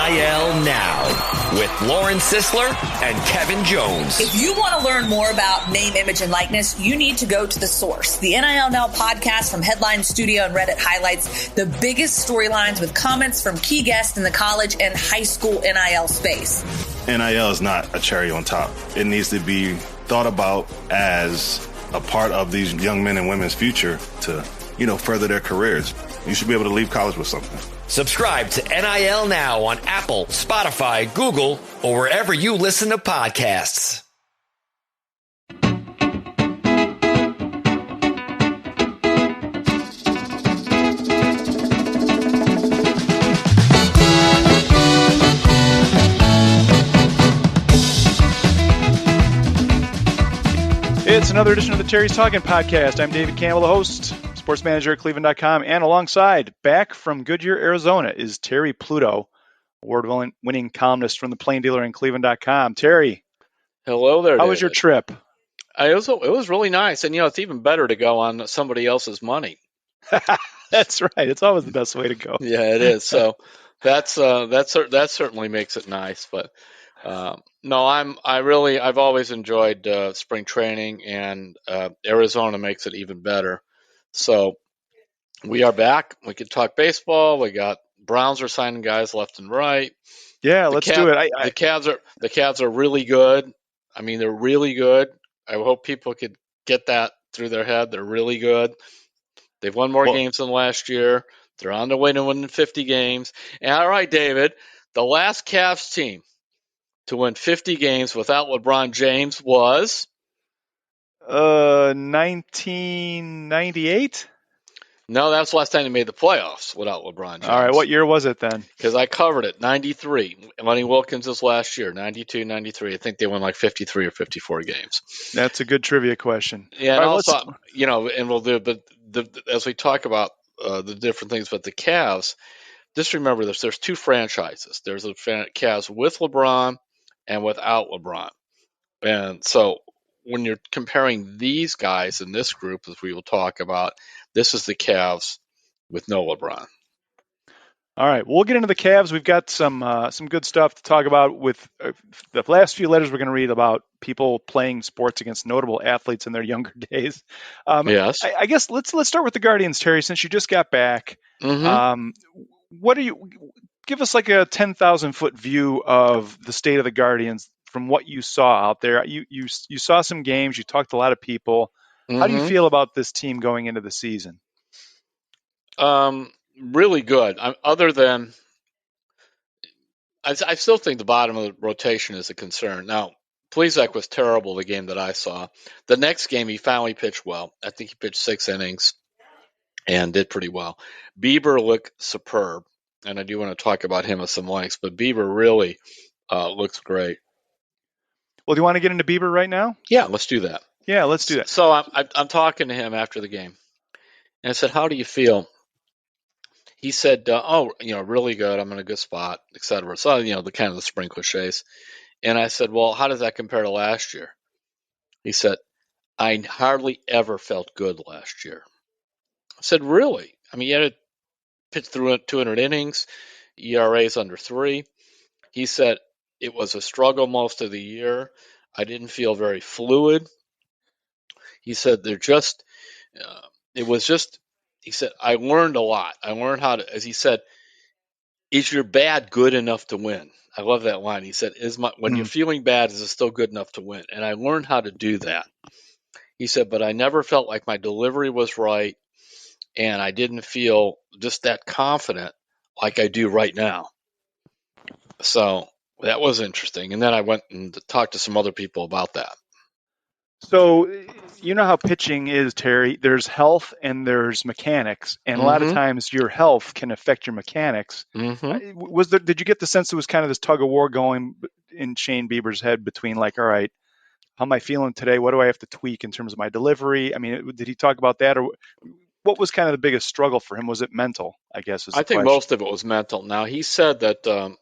NIL Now with Lauren Sisler and Kevin Jones. If you want to learn more about name, image, and likeness, you need to go to The Source. The NIL Now podcast from Headline Studio and Reddit highlights the biggest storylines with comments from key guests in the college and high school NIL space. NIL is not a cherry on top. It needs to be thought about as a part of these young men and women's future to, further their careers. You should be able to leave college with something. Subscribe to NIL Now on Apple, Spotify, Google, or wherever you listen to podcasts. It's another edition of the Terry's Talkin podcast. I'm David Campbell, the host, sports manager at cleveland.com, and alongside, back from Goodyear, Arizona, is Terry Pluto, award-winning columnist from the Plain Dealer and cleveland.com. Terry. Hello there, How was your trip? It was really nice, and it's even better to go on somebody else's money. That's right. It's always the best way to go. Yeah, it is. So that certainly makes it nice. But no, I've always enjoyed spring training, and Arizona makes it even better. So we are back. We could talk baseball. We got Browns are signing guys left and right. Yeah, let's do it. The Cavs are really good. I mean, they're really good. I hope people could get that through their head. They're really good. They've won more games than last year. They're on their way to winning 50 games. And all right, David, the last Cavs team to win 50 games without LeBron James was 1998? No, that's the last time they made the playoffs without LeBron James. All right, what year was it then? Because I covered it, 93. Lenny Wilkins' last year, 92, 93. I think they won like 53 or 54 games. That's a good trivia question. Yeah, and also, and we'll do it, but as we talk about the different things about the Cavs, just remember this. There's two franchises. There's the Cavs with LeBron and without LeBron. And so when you're comparing these guys in this group, as we will talk about, this is the Cavs with no LeBron. All right, we'll get into the Cavs. We've got some good stuff to talk about with the last few letters we're going to read about people playing sports against notable athletes in their younger days. Yes. I guess let's start with the Guardians, Terry, since you just got back. Mm-hmm. Give us like a 10,000-foot view of the state of the Guardians from what you saw out there. You saw some games. You talked to a lot of people. Mm-hmm. How do you feel about this team going into the season? Really good. Other than, I still think the bottom of the rotation is a concern. Now, Plesac was terrible the game that I saw. The next game, he finally pitched well. I think he pitched 6 innings and did pretty well. Bieber looked superb, and I do want to talk about him at some lengths, but Bieber really looks great. Well, do you want to get into Bieber right now? Yeah, let's do that. Yeah, let's do that. So I'm talking to him after the game, and I said, "How do you feel?" He said, really good. I'm in a good spot, etc. So, the kind of the spring cliches. And I said, well, how does that compare to last year? He said, I hardly ever felt good last year. I said, really? I mean, you had to pitch through 200 innings, ERA's under 3. He said, it was a struggle most of the year. I didn't feel very fluid. He said, he said, I learned a lot. I learned how to, as he said, is your bad good enough to win? I love that line. He said, when you're feeling bad, is it still good enough to win? And I learned how to do that. He said, but I never felt like my delivery was right, and I didn't feel just that confident like I do right now. So that was interesting. And then I went and talked to some other people about that. So you know how pitching is, Terry. There's health and there's mechanics, and a lot of times your health can affect your mechanics. Mm-hmm. Did you get the sense there was kind of this tug of war going in Shane Bieber's head between like, all right, how am I feeling today? What do I have to tweak in terms of my delivery? I mean, did he talk about that, or what was kind of the biggest struggle for him? Was it mental, I guess? I think most of it was mental. Now, he said that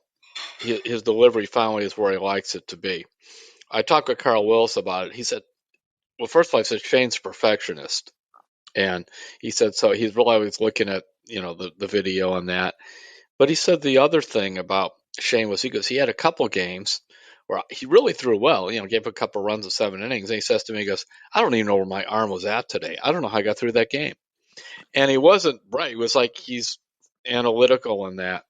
his delivery finally is where he likes it to be. I talked with Carl Willis about it. He said, well, first of all, I said Shane's a perfectionist. And he said, so he's really always looking at, the video on that. But he said the other thing about Shane, was he goes, he had a couple games where he really threw well, gave a couple runs of 7 innings. And he says to me, he goes, I don't even know where my arm was at today. I don't know how I got through that game. And he wasn't bright. It was like he's analytical in that.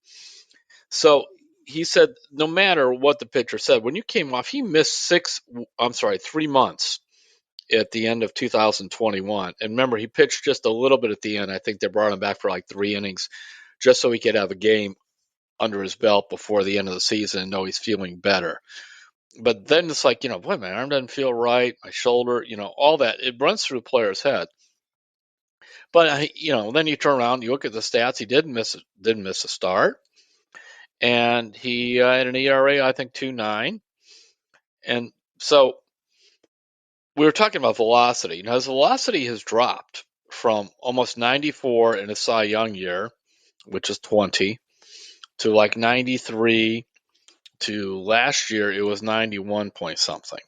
So he said, no matter what the pitcher said, when you came off, he missed 3 months at the end of 2021. And remember, he pitched just a little bit at the end. I think they brought him back for like 3 innings just so he could have a game under his belt before the end of the season and know he's feeling better. But then it's like, boy, my arm doesn't feel right, my shoulder, all that. It runs through the player's head. But, then you turn around, you look at the stats. He didn't miss a start. And he had an ERA, I think, 2.9. And so we were talking about velocity. Now, his velocity has dropped from almost 94 in his Cy Young year, which is 20, to like 93, to last year it was 91 point something.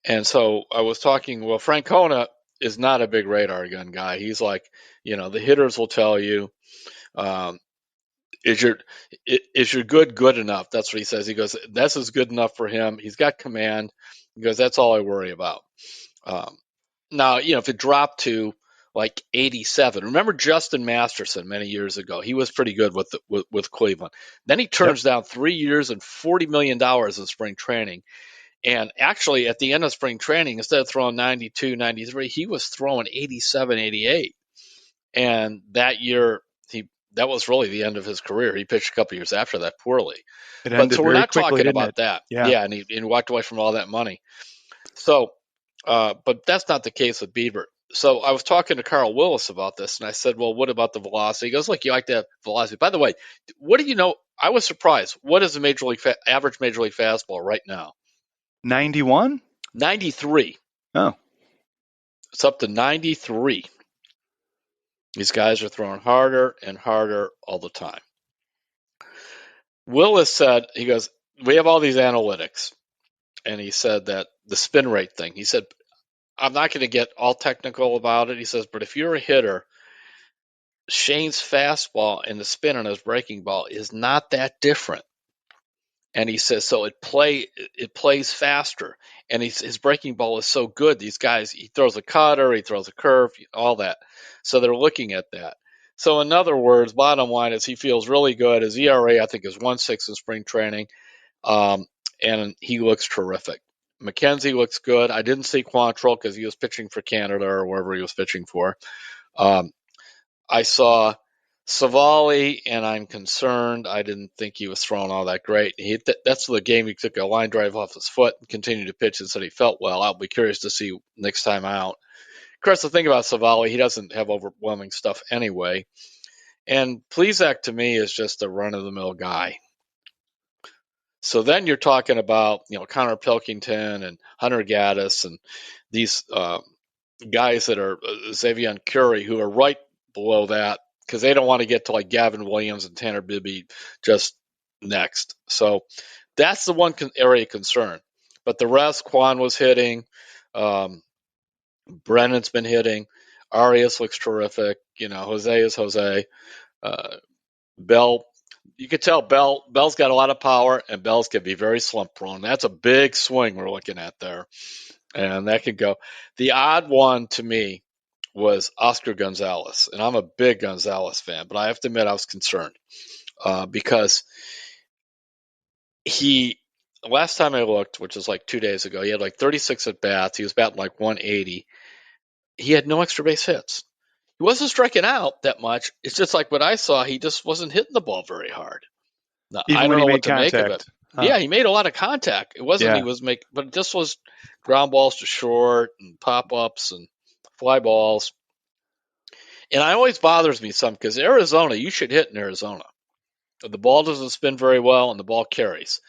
And so I was talking, Francona is not a big radar gun guy. He's like, the hitters will tell you, is your good enough? That's what he says. He goes, this is good enough for him. He's got command. He goes, that's all I worry about. Now, if it dropped to like 87, remember Justin Masterson many years ago? He was pretty good with Cleveland. Then he turns down 3 years and $40 million in spring training. And actually, at the end of spring training, instead of throwing 92, 93, he was throwing 87, 88. And that year, that was really the end of his career. He pitched a couple years after that poorly. So we're not talking about that. Yeah, and he walked away from all that money. So, but that's not the case with Bieber. So I was talking to Carl Willis about this, and I said, well, what about the velocity? He goes, look, you like to have velocity. By the way, what do you know? I was surprised. What is the average Major League fastball right now? 91? 93. Oh. It's up to 93. These guys are throwing harder and harder all the time. Willis said, he goes, we have all these analytics. And he said that the spin rate thing, he said, I'm not going to get all technical about it. He says, but if you're a hitter, Shane's fastball and the spin on his breaking ball is not that different. And he says, so it plays faster. And his breaking ball is so good. These guys, he throws a cutter, he throws a curve, all that. So they're looking at that. So in other words, bottom line is he feels really good. His ERA, I think, is 1.6 in spring training. And he looks terrific. McKenzie looks good. I didn't see Quantrill because he was pitching for Canada or wherever he was pitching for. I saw Savali, and I'm concerned. I didn't think he was throwing all that great. That's the game he took a line drive off his foot and continued to pitch and said he felt well. I'll be curious to see next time out. Of course, the thing about Savali, he doesn't have overwhelming stuff anyway. And Plesac, to me, is just a run-of-the-mill guy. So then you're talking about, Connor Pilkington and Hunter Gaddis and these guys that are Xavier Curry, who are right below that because they don't want to get to like Gavin Williams and Tanner Bibby just next. So that's the one area of concern. But the rest, Quan was hitting. Brennan's been hitting. Arias looks terrific. Jose is Jose. Bell, you could tell Bell's got a lot of power, and Bell's can be very slump prone. That's a big swing we're looking at there. And that could go. The odd one to me was Oscar Gonzalez. And I'm a big Gonzalez fan, but I have to admit I was concerned because last time I looked, which was like 2 days ago, he had like 36 at bats. He was batting like 180. He had no extra base hits. He wasn't striking out that much. It's just like what I saw. He just wasn't hitting the ball very hard. Now, I don't know what to make of it. Huh. Yeah, he made a lot of contact. It wasn't he was making, but it just was ground balls to short and pop-ups and fly balls. And it always bothers me some because Arizona, you should hit in Arizona. The ball doesn't spin very well and the ball carries.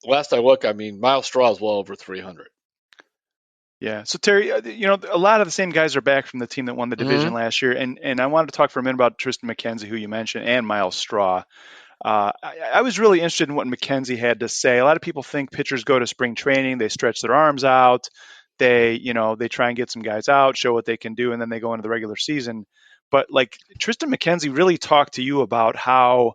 Last I looked, Myles Straw is well over 300. Yeah. So Terry, a lot of the same guys are back from the team that won the division last year. And I wanted to talk for a minute about Triston McKenzie, who you mentioned, and Myles Straw. I was really interested in what McKenzie had to say. A lot of people think pitchers go to spring training, they stretch their arms out, they try and get some guys out, show what they can do, and then they go into the regular season. But like Triston McKenzie really talked to you about how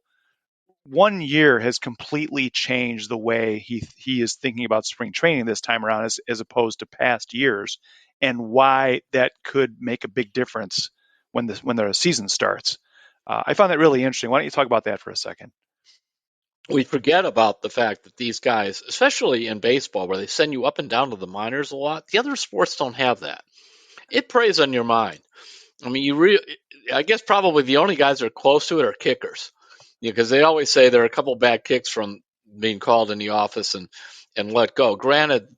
1 year has completely changed the way he is thinking about spring training this time around as opposed to past years, and why that could make a big difference when the season starts. I found that really interesting. Why don't you talk about that for a second? We forget about the fact that these guys, especially in baseball, where they send you up and down to the minors a lot, the other sports don't have that. It preys on your mind. I mean, I guess probably the only guys that are close to it are kickers, because they always say there are a couple bad kicks from being called in the office and let go. Granted,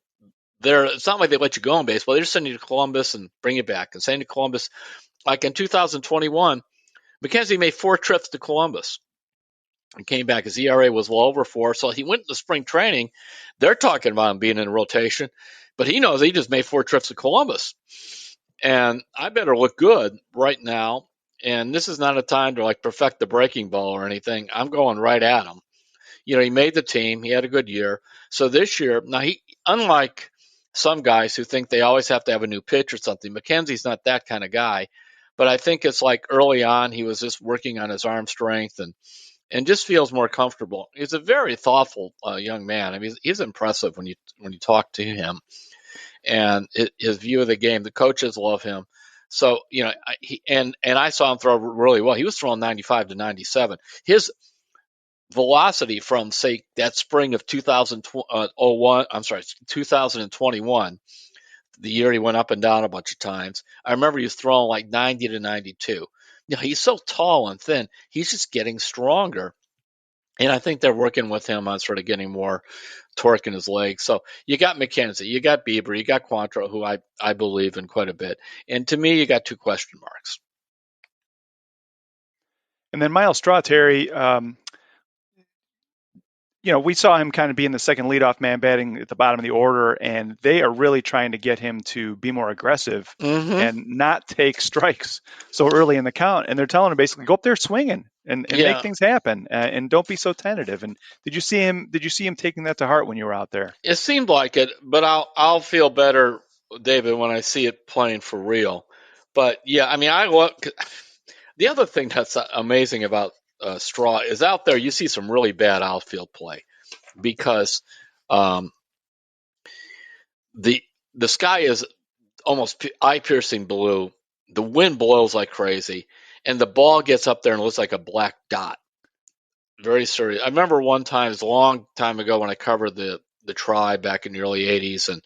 it's not like they let you go in baseball. They just send you to Columbus and bring you back. And send you to Columbus, like in 2021, McKenzie made 4 trips to Columbus and came back. His ERA was well over 4. So he went to spring training. They're talking about him being in rotation, but he knows he just made 4 trips to Columbus. And I better look good right now. And this is not a time to like perfect the breaking ball or anything. I'm going right at him. He made the team. He had a good year. So this year, now unlike some guys who think they always have to have a new pitch or something, McKenzie's not that kind of guy. But I think it's like early on, he was just working on his arm strength and just feels more comfortable. He's a very thoughtful young man. I mean, he's impressive when you talk to him, and his view of the game. The coaches love him. So and I saw him throw really well. He was throwing 95 to 97. His velocity from say that spring of 2021, the year he went up and down a bunch of times. I remember he was throwing like 90 to 92. He's so tall and thin. He's just getting stronger. And I think they're working with him on sort of getting more torque in his legs. So you got McKenzie, you got Bieber, you got Quantrill, who I believe in quite a bit. And to me, you got 2 question marks. And then Myles Straw, Terry, we saw him kind of being the second leadoff man batting at the bottom of the order, and they are really trying to get him to be more aggressive and not take strikes so early in the count. And they're telling him basically go up there swinging and make things happen and don't be so tentative. And did you see him taking that to heart when you were out there? It seemed like it, but I'll feel better, David, when I see it playing for real. But yeah, I mean, the other thing that's amazing about Straw is out there you see some really bad outfield play because the sky is almost eye-piercing blue. The wind blows like crazy, and the ball gets up there and looks like a black dot. Very serious. I remember one time, it was a long time ago when I covered the Tribe back in the early 80s, and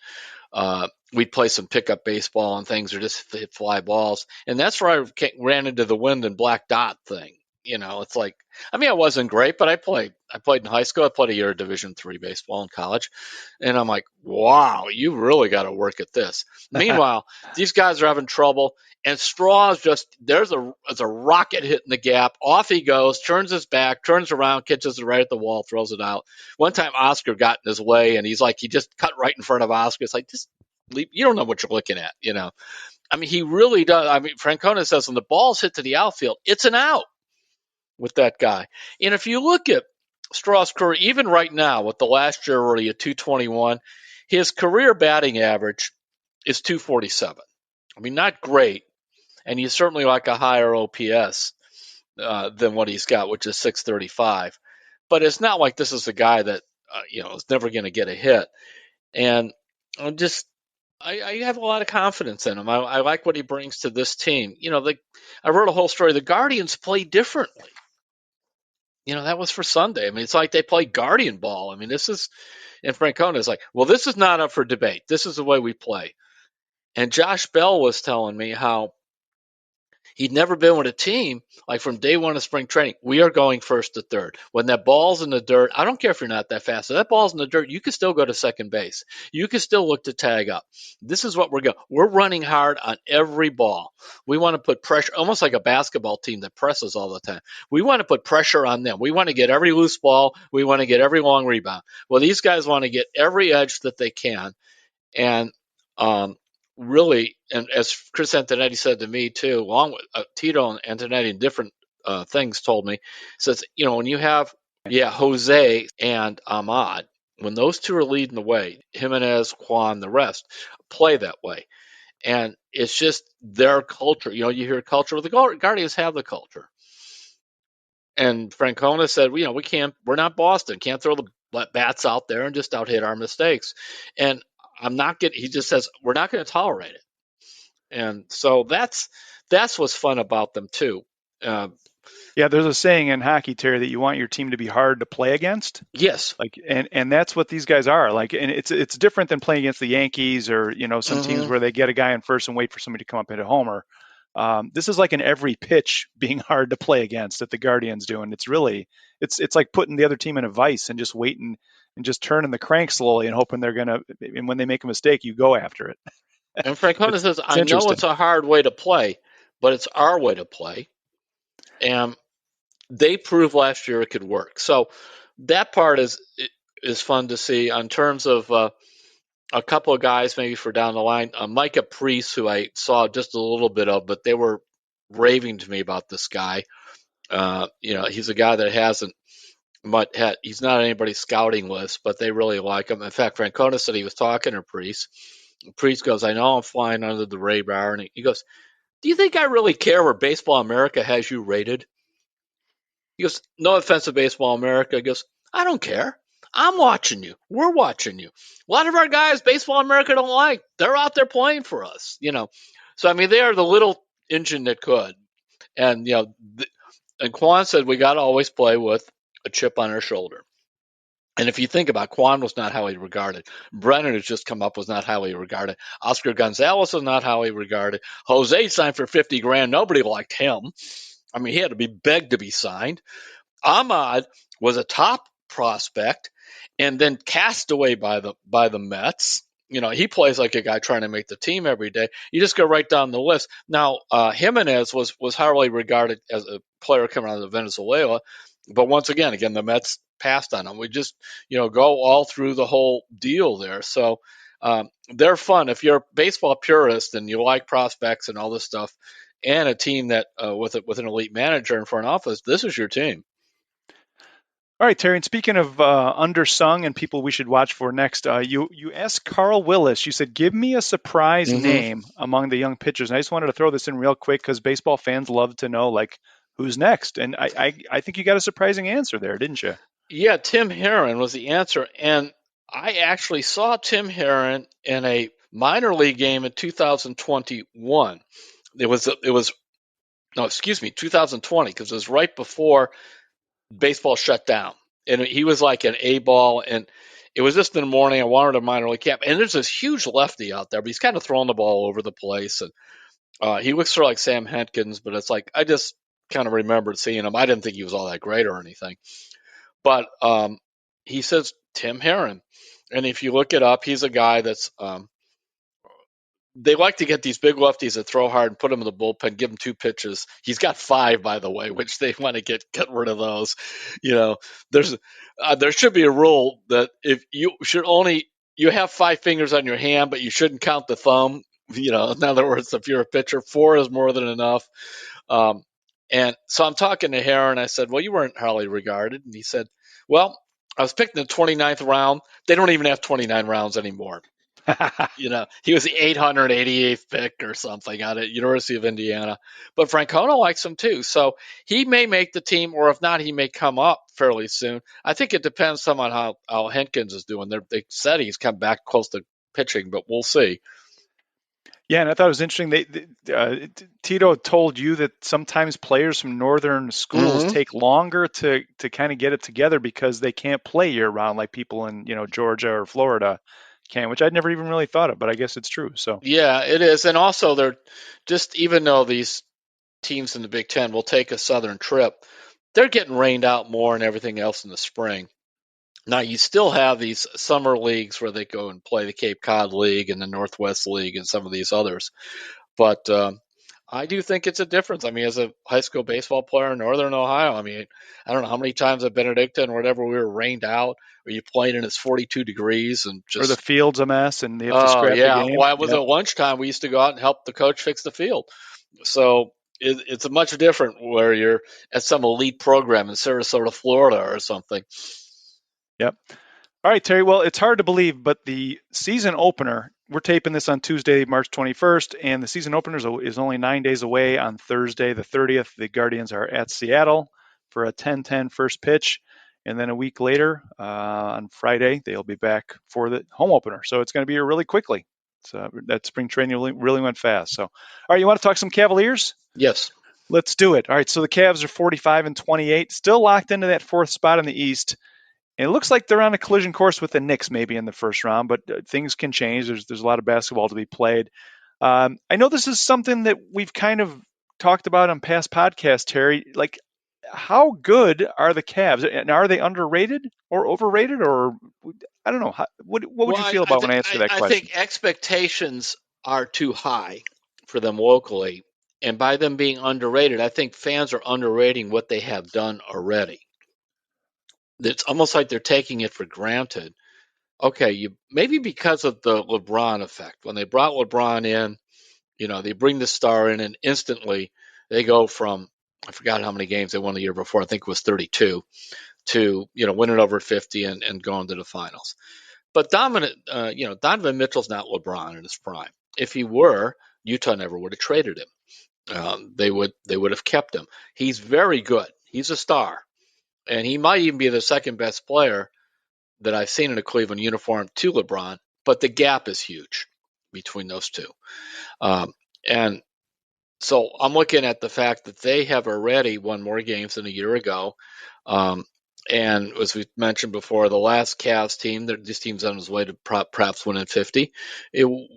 we'd play some pickup baseball and things or just hit fly balls. And that's where I ran into the wind and black dot thing. It's like, I mean, I wasn't great, but I played in high school. I played a year of Division III baseball in college. And I'm like, wow, you really got to work at this. Meanwhile, these guys are having trouble. And Straw's there's a rocket hitting the gap. Off he goes, turns his back, turns around, catches it right at the wall, throws it out. One time Oscar got in his way, and he just cut right in front of Oscar. It's like, just leave. You don't know what you're looking at, I mean, he really does. I mean, Francona says when the ball's hit to the outfield, it's an out with that guy. And if you look at Straw's career, even right now with the last year already at 221, his career batting average is 247. I mean, not great. And he's certainly like a higher OPS than what he's got, which is 635. But it's not like this is a guy that, is never going to get a hit. And I have a lot of confidence in him. I like what he brings to this team. I wrote a whole story. The Guardians play differently. That was for Sunday. I mean, it's like they play Guardian ball. I mean, and Francona is like, well, this is not up for debate. This is the way we play. And Josh Bell was telling me how he'd never been with a team like from day one of spring training. We are going first to third. When that ball's in the dirt, I don't care if you're not that fast. If that ball's in the dirt, you can still go to second base. You can still look to tag up. This is what we're going. We're running hard on every ball. We want to put pressure, almost like a basketball team that presses all the time. We want to put pressure on them. We want to get every loose ball. We want to get every long rebound. Well, these guys want to get every edge that they can. And, really, and as Chris Antonetti said to me too, along with Tito and Antonetti and different things told me, says, when you have, Jose and Ahmad, when those two are leading the way, Jimenez, Kwan, the rest, play that way. And it's just their culture. You hear culture. Well, the Guardians have the culture. And Francona said, we're not Boston, can't throw the bats out there and just out hit our mistakes. And he just says, we're not going to tolerate it. And so that's what's fun about them too. Yeah, there's a saying in hockey, Terry, that you want your team to be hard to play against. Yes. And that's what these guys are. And it's different than playing against the Yankees or, some teams where they get a guy in first and wait for somebody to come up and hit a homer. This is like an every pitch being hard to play against that the Guardians do. And it's really, it's like putting the other team in a vice and just waiting and just turning the crank slowly and hoping they're going to, and when they make a mistake, you go after it. And Francona says, I know it's a hard way to play, but it's our way to play. And they proved last year it could work. So that part is fun to see. In terms of a couple of guys maybe for down the line, Micah Priest, who I saw just a little bit of, but they were raving to me about this guy. He's a guy that he's not on anybody's scouting list, but they really like him. In fact, Francona said he was talking to Priest. Priest goes, I know I'm flying under the radar. And he goes, do you think I really care where Baseball America has you rated? He goes, no offense to Baseball America. He goes, I don't care. I'm watching you. We're watching you. A lot of our guys, Baseball America don't like. They're out there playing for us, So, they are the little engine that could. And, and Quan said we got to always play with a chip on our shoulder. And if you think about it, Quan was not highly regarded. Brennan, who's just come up, was not highly regarded. Oscar Gonzalez was not highly regarded. Jose signed for $50,000. Nobody liked him. He had to be begged to be signed. Ahmad was a top prospect and then cast away by the Mets. He plays like a guy trying to make the team every day. You just go right down the list. Now, Jimenez was highly regarded as a player coming out of Venezuela. But once again, the Mets passed on him. We just, go all through the whole deal there. So they're fun. If you're a baseball purist and you like prospects and all this stuff, and a team that with an elite manager in front office, this is your team. All right, Terry. And speaking of undersung and people we should watch for next, you asked Carl Willis. You said, give me a surprise name among the young pitchers. And I just wanted to throw this in real quick because baseball fans love to know, who's next. And I think you got a surprising answer there, didn't you? Yeah, Tim Herron was the answer. And I actually saw Tim Herron in a minor league game in 2021. It was 2020, because it was right before baseball shut down. And he was like an A-ball, and it was just in the morning. I wanted a minor league camp. And there's this huge lefty out there, but he's kind of throwing the ball over the place. And he looks sort of like Sam Henkins, but it's like I just kind of remembered seeing him. I didn't think he was all that great or anything. But he says Tim Herron. And if you look it up, he's a guy that's they like to get these big lefties that throw hard and put them in the bullpen, give him 2 pitches. He's got 5, by the way, which they want to get rid of those. There should be a rule that if you have 5 fingers on your hand, but you shouldn't count the thumb. In other words, if you're a pitcher, 4 is more than enough. And so I'm talking to Herron. I said, well, you weren't highly regarded. And he said, well, I was picked in the 29th round. They don't even have 29 rounds anymore. He was the 888th pick or something out at University of Indiana. But Francona likes him too. So he may make the team, or if not, he may come up fairly soon. I think it depends some on how Henkins is doing. They said he's come back close to pitching, but we'll see. Yeah, and I thought it was interesting. Tito told you that sometimes players from northern schools take longer to kind of get it together because they can't play year round like people in Georgia or Florida can, which I'd never even really thought of, but I guess it's true. So yeah, it is. And also they're just, even though these teams in the Big Ten will take a southern trip, they're getting rained out more and everything else in the spring. Now you still have these summer leagues where they go and play the Cape Cod League and the Northwest League and some of these others. But I do think it's a difference. As a high school baseball player in Northern Ohio, I don't know how many times at Benedictine or whatever we were rained out, or you played and it's 42 degrees and just, or the field's a mess and you have to scrap the game. Well, it was at lunchtime. We used to go out and help the coach fix the field. So it's a much different where you're at some elite program in Sarasota, Florida or something. Yep. All right, Terry. Well, it's hard to believe, but the season opener, we're taping this on Tuesday, March 21st, and the season opener is only 9 days away on Thursday, the 30th. The Guardians are at Seattle for a 10-10 first pitch. And then a week later, on Friday, they'll be back for the home opener. So it's going to be here really quickly. So that spring training really went fast. So, all right, you want to talk some Cavaliers? Yes. Let's do it. All right, so the Cavs are 45-28, still locked into that fourth spot in the East. And it looks like they're on a collision course with the Knicks maybe in the first round, but things can change. There's a lot of basketball to be played. I know this is something that we've kind of talked about on past podcasts, Terry. Like, how good are the Cavs? And are they underrated or overrated? Or I don't know. What would you feel about when I answer that question? I think expectations are too high for them locally. And by them being underrated, I think fans are underrating what they have done already. It's almost like they're taking it for granted. Okay, maybe because of the LeBron effect. When they brought LeBron in, they bring the star in, and instantly they go from, I forgot how many games they won the year before, I think it was 32, to winning over 50 and going to the finals. But Donovan Mitchell's not LeBron in his prime. If he were, Utah never would have traded him. They would have kept him. He's very good. He's a star, and he might even be the second best player that I've seen in a Cleveland uniform to LeBron. But the gap is huge between those two. And so I'm looking at the fact that they have already won more games than a year ago. And as we mentioned before, the last Cavs team, this team's on its way to perhaps winning 50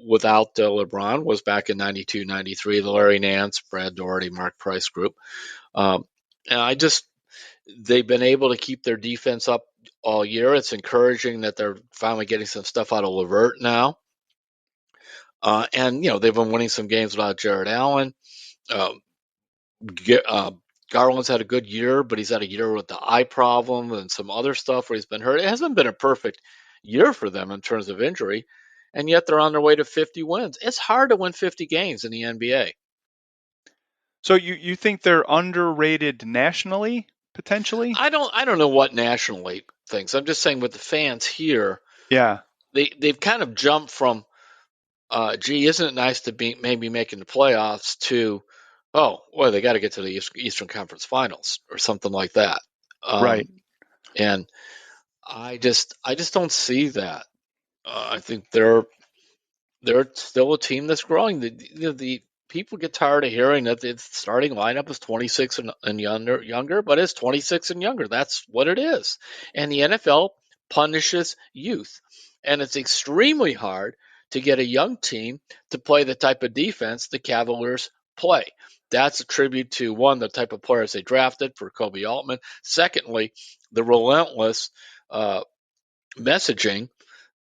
without LeBron, was back in 92, 93, the Larry Nance, Brad Daugherty, Mark Price group. And they've been able to keep their defense up all year. It's encouraging that they're finally getting some stuff out of LeVert now. And they've been winning some games without Jared Allen. Garland's had a good year, but he's had a year with the eye problem and some other stuff where he's been hurt. It hasn't been a perfect year for them in terms of injury, and yet they're on their way to 50 wins. It's hard to win 50 games in the NBA. So you think they're underrated nationally, potentially? I don't know what nationally thinks. I'm just saying with the fans here, yeah, they've kind of jumped from, gee, isn't it nice to be maybe making the playoffs, to, oh, well, they got to get to the Eastern Conference Finals or something like that. Right. And I just don't see that. I think they're still a team that's growing. The people get tired of hearing that the starting lineup is 26 and younger, but it's 26 and younger. That's what it is. And the NFL punishes youth, and it's extremely hard to get a young team to play the type of defense the Cavaliers play. That's a tribute to, one, the type of players they drafted for Kobe Altman. Secondly, the relentless messaging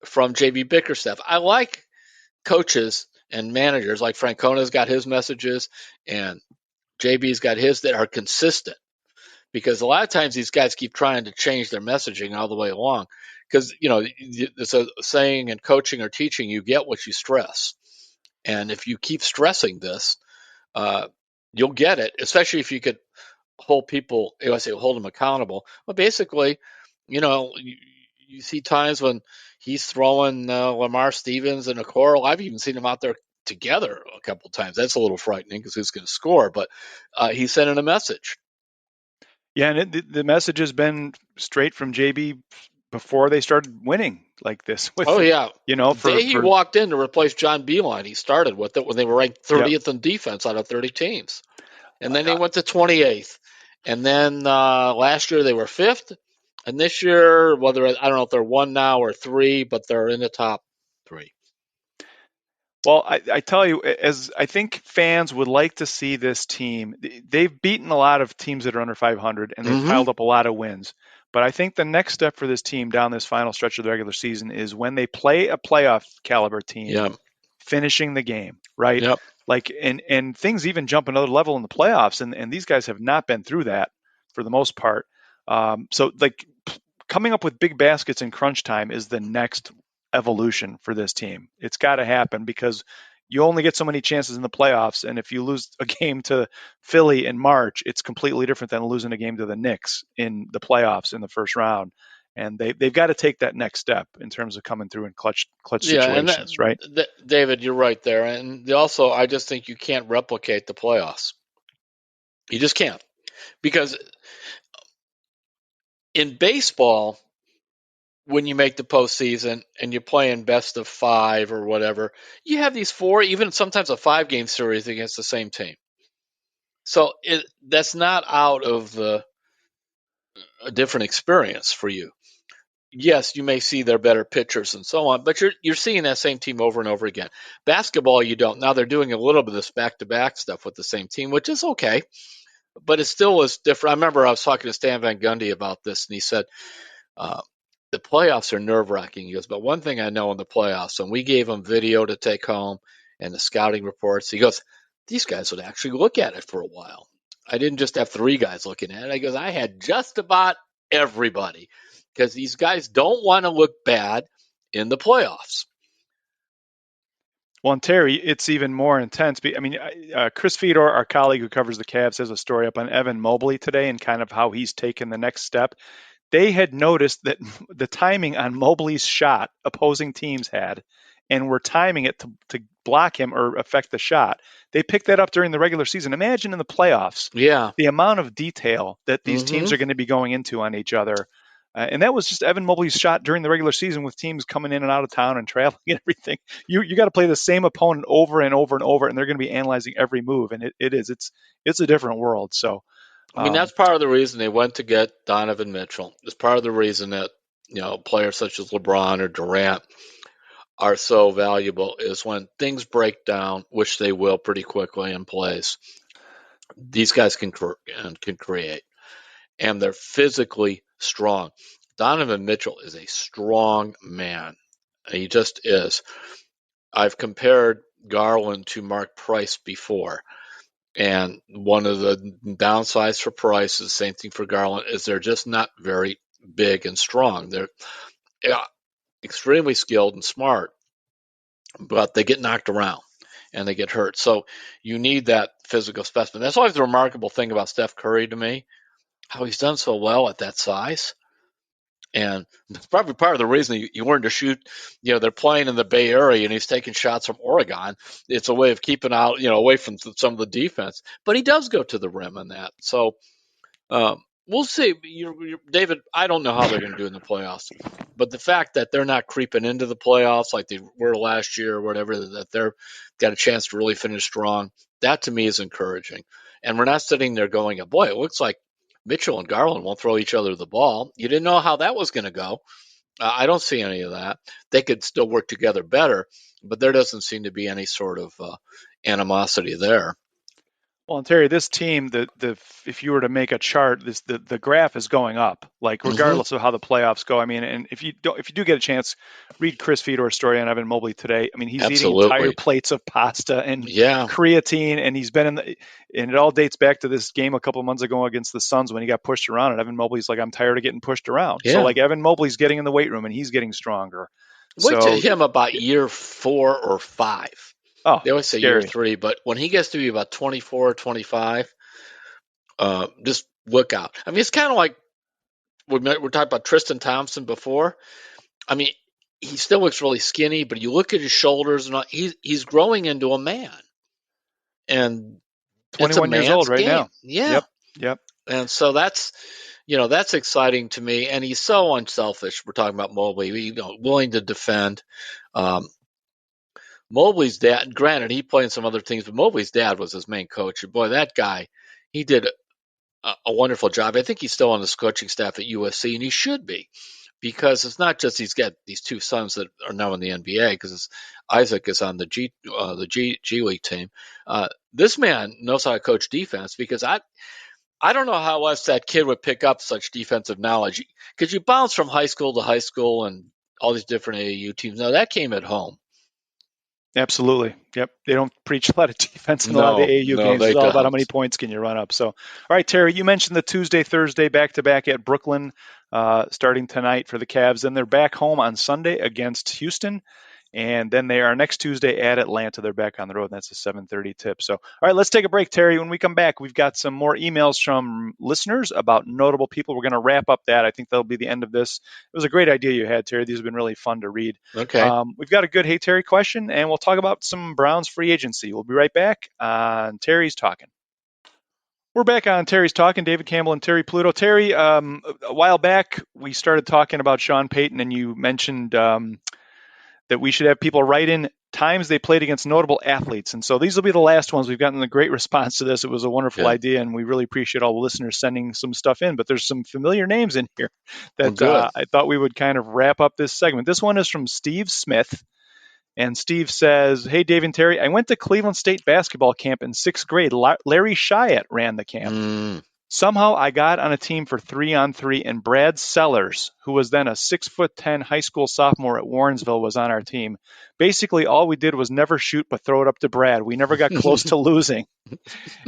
from J.B. Bickerstaff. I like coaches and managers like Francona's got his messages and JB's got his that are consistent, because a lot of times these guys keep trying to change their messaging all the way along, because it's a saying in coaching or teaching, you get what you stress. And if you keep stressing this, you'll get it, especially if you could hold people, I say hold them accountable. But basically, you see times when he's throwing Lamar Stevens and Okoro. I've even seen them out there together a couple times. That's a little frightening because who's going to score? But he's sending a message. Yeah, and the message has been straight from JB before they started winning like this. He walked in to replace John Beilein. He started with it when they were ranked 30th in defense out of 30 teams. And then they went to 28th. And then last year they were 5th. And this year, I don't know if they're 1 now or 3, but they're in the top 3. Well, I tell you, as I think fans would like to see this team, they've beaten a lot of teams that are under 500, and they've piled up a lot of wins. But I think the next step for this team down this final stretch of the regular season is when they play a playoff caliber team, finishing the game, right? Yep. Like, and things even jump another level in the playoffs, and these guys have not been through that for the most part. So, like, coming up with big baskets in crunch time is the next evolution for this team. It's got to happen, because you only get so many chances in the playoffs, and if you lose a game to Philly in March, it's completely different than losing a game to the Knicks in the playoffs in the first round. And they've got to take that next step in terms of coming through in clutch situations, right? David, you're right there. And also, I just think you can't replicate the playoffs. You just can't, because in baseball, when you make the postseason and you're playing best of 5 or whatever, you have these 4, even sometimes a 5-game series against the same team. So that's not out of a different experience for you. Yes, you may see their better pitchers and so on, but you're seeing that same team over and over again. Basketball, you don't. Now they're doing a little bit of this back-to-back stuff with the same team, which is okay, but it still is different. I remember I was talking to Stan Van Gundy about this, and he said, the playoffs are nerve-wracking. He goes, but one thing I know in the playoffs, and we gave them video to take home and the scouting reports, he goes, these guys would actually look at it for a while. I didn't just have 3 guys looking at it. I goes, I had just about everybody, because these guys don't want to look bad in the playoffs. Well, and Terry, it's even more intense. I mean, Chris Fedor, our colleague who covers the Cavs, has a story up on Evan Mobley today and kind of how he's taken the next step. They had noticed that the timing on Mobley's shot, opposing teams had, and were timing it to block him or affect the shot. They picked that up during the regular season. Imagine in the playoffs, the amount of detail that these teams are going to be going into on each other. And that was just Evan Mobley's shot during the regular season with teams coming in and out of town and traveling and everything. You got to play the same opponent over and over and over, and they're going to be analyzing every move. And it's a different world. So, I mean, that's part of the reason they went to get Donovan Mitchell. It's part of the reason that, players such as LeBron or Durant are so valuable is when things break down, which they will pretty quickly in place. These guys can create, and they're physically strong. Donovan Mitchell is a strong man. He just is. I've compared Garland to Mark Price before. And one of the downsides for Price, is the same thing for Garland, is they're just not very big and strong. They're extremely skilled and smart, but they get knocked around and they get hurt. So you need that physical specimen. That's always the remarkable thing about Steph Curry to me, how he's done so well at that size. And it's probably part of the reason you learn to shoot. They're playing in the Bay Area, and he's taking shots from Oregon. It's a way of keeping out, away from some of the defense. But he does go to the rim in that. So we'll see. David, I don't know how they're going to do in the playoffs. But the fact that they're not creeping into the playoffs like they were last year or whatever, that they've got a chance to really finish strong, that to me is encouraging. And we're not sitting there going, boy, it looks like Mitchell and Garland won't throw each other the ball. You didn't know how that was going to go. I don't see any of that. They could still work together better, but there doesn't seem to be any sort of animosity there. Well, and Terry, this team, if you were to make a chart, the graph is going up, like regardless of how the playoffs go. I mean, and if you do get a chance, read Chris Fedor's story on Evan Mobley today. I mean, he's eating entire plates of pasta and creatine, and he's been and it all dates back to this game a couple of months ago against the Suns when he got pushed around, and Evan Mobley's like, I'm tired of getting pushed around. So like Evan Mobley's getting in the weight room and he's getting stronger. Wait to him about year 4 or 5. Oh, they always say year 3, but when he gets to be about 24 or 25, just look out. I mean, it's kind of like we're talking about Tristan Thompson before. I mean, he still looks really skinny, but you look at his shoulders and he's growing into a man. And 21 years old right now. Yeah. Yep. And so that's exciting to me. And he's so unselfish. We're talking about Mobley, willing to defend. Mobley's dad, granted, he played in some other things, but Mobley's dad was his main coach. And boy, that guy, he did a wonderful job. I think he's still on his coaching staff at USC, and he should be, because it's not just he's got these 2 sons that are now in the NBA, because Isaac is on the G League team. This man knows how to coach defense, because I don't know how else that kid would pick up such defensive knowledge, because you bounce from high school to high school and all these different AAU teams. Now, that came at home. Absolutely. Yep. They don't preach a lot of defense in a lot of the AAU games. It's all about how many points can you run up. So, all right, Terry, you mentioned the Tuesday, Thursday back-to-back at Brooklyn starting tonight for the Cavs. Then they're back home on Sunday against Houston. And then they are next Tuesday at Atlanta. They're back on the road, and that's a 7:30 tip. So, all right, let's take a break, Terry. When we come back, we've got some more emails from listeners about notable people. We're going to wrap up that. I think that'll be the end of this. It was a great idea you had, Terry. These have been really fun to read. Okay. We've got a good Hey, Terry question, and we'll talk about some Browns free agency. We'll be right back on Terry's Talkin'. We're back on Terry's Talkin, David Campbell and Terry Pluto. Terry, a while back, we started talking about Sean Payton, and you mentioned that we should have people write in times they played against notable athletes. And so these will be the last ones. We've gotten a great response to this. It was a wonderful idea, and we really appreciate all the listeners sending some stuff in. But there's some familiar names in here that I thought we would kind of wrap up this segment. This one is from Steve Smith. And Steve says, "Hey, Dave and Terry, I went to Cleveland State basketball camp in 6th grade. Larry Chiat ran the camp. Somehow I got on a team for 3-on-3, and Brad Sellers, who was then a 6'10" high school sophomore at Warrensville, was on our team. Basically, all we did was never shoot but throw it up to Brad. We never got close to losing."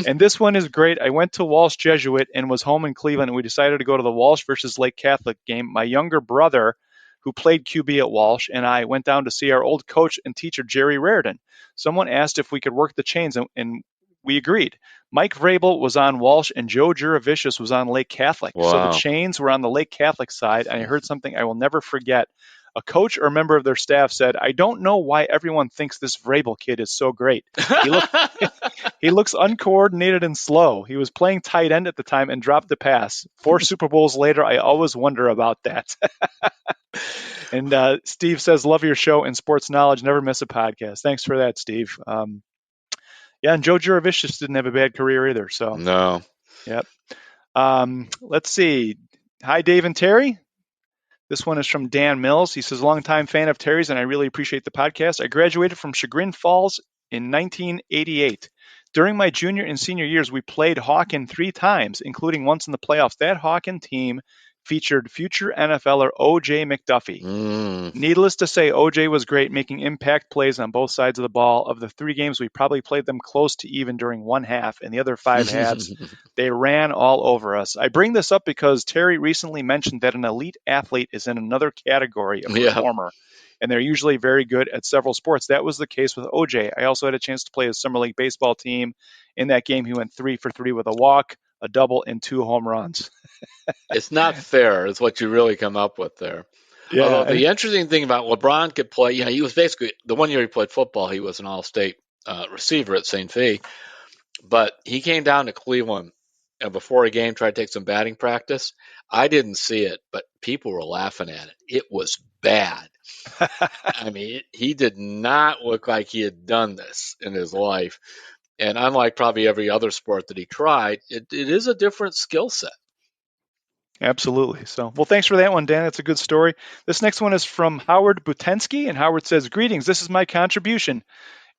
And this one is great. "I went to Walsh Jesuit and was home in Cleveland, and we decided to go to the Walsh versus Lake Catholic game. My younger brother, who played QB at Walsh, and I went down to see our old coach and teacher, Jerry Raridan. Someone asked if we could work the chains, and we agreed. Mike Vrabel was on Walsh, and Joe Juravicius was on Lake Catholic. Wow. So the chains were on the Lake Catholic side, and I heard something I will never forget. A coach or member of their staff said, 'I don't know why everyone thinks this Vrabel kid is so great. He looks uncoordinated and slow. He was playing tight end at the time and dropped the pass. 4 Super Bowls later, I always wonder about that.'" And Steve says, "Love your show and sports knowledge. Never miss a podcast." Thanks for that, Steve. Yeah, and Joe Juravicius didn't have a bad career either. So no. Yep. Let's see. Hi, Dave and Terry. This one is from Dan Mills. He says, "Longtime fan of Terry's, and I really appreciate the podcast. I graduated from Chagrin Falls in 1988. During my junior and senior years, we played Hawken 3 times, including once in the playoffs. That Hawken team featured future NFLer O.J. McDuffie. Needless to say, O.J. was great, making impact plays on both sides of the ball. Of the 3 games, we probably played them close to even during one half, and the other 5 halves, they ran all over us. I bring this up because Terry recently mentioned that an elite athlete is in another category of performer, and they're usually very good at several sports. That was the case with O.J. I also had a chance to play his summer league baseball team. In that game, he went 3 for 3 with a walk, a double, and 2 home runs." It's not fair is what you really come up with there. Yeah, although the interesting thing about LeBron could play, he was basically, the one year he played football, he was an all-state receiver at St. Phi. But he came down to Cleveland and before a game tried to take some batting practice. I didn't see it, but people were laughing at it. It was bad. I mean, he did not look like he had done this in his life. And unlike probably every other sport that he tried, it is a different skill set. Absolutely. So, well, thanks for that one, Dan. That's a good story. This next one is from Howard Butensky, and Howard says, "Greetings. This is my contribution.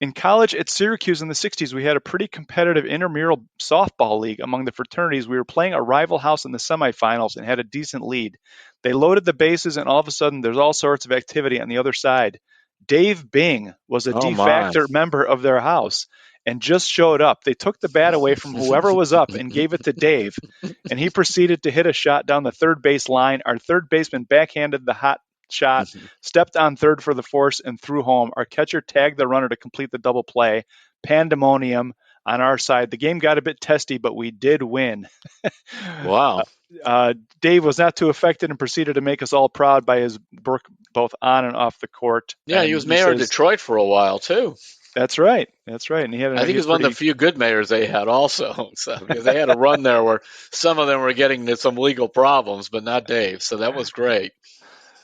In college at Syracuse in the 60s, we had a pretty competitive intramural softball league among the fraternities. We were playing a rival house in the semifinals and had a decent lead. They loaded the bases, and all of a sudden, there's all sorts of activity on the other side. Dave Bing was a de facto member of their house and just showed up. They took the bat away from whoever was up and gave it to Dave, and he proceeded to hit a shot down the third base line. Our third baseman backhanded the hot shot, stepped on third for the force, and threw home. Our catcher tagged the runner to complete the double play. Pandemonium on our side. The game got a bit testy, but we did win." Wow. Dave was not too affected and proceeded to make us all proud by his work both on and off the court. Yeah, and he was mayor of Detroit for a while, too. That's right. And he had. I think he was one of the few good mayors they had also. So, because they had a run there where some of them were getting into some legal problems, but not Dave. So that was great.